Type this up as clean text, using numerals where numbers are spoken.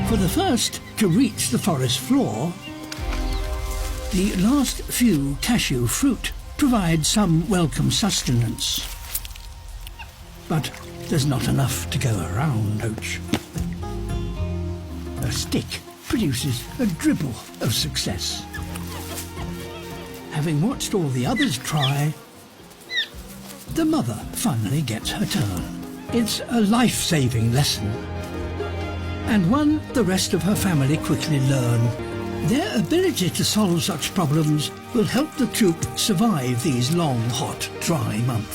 For the first to reach the forest floor, the last few cashew fruit provide some welcome sustenance. But there's not enough to go around, Coach. A stick produces a dribble of success. Having watched all the others try, the mother finally gets her turn. It's a life-saving lesson, and one the rest of her family quickly learn. Their ability to solve such problems will help the troop survive these long, hot, dry months.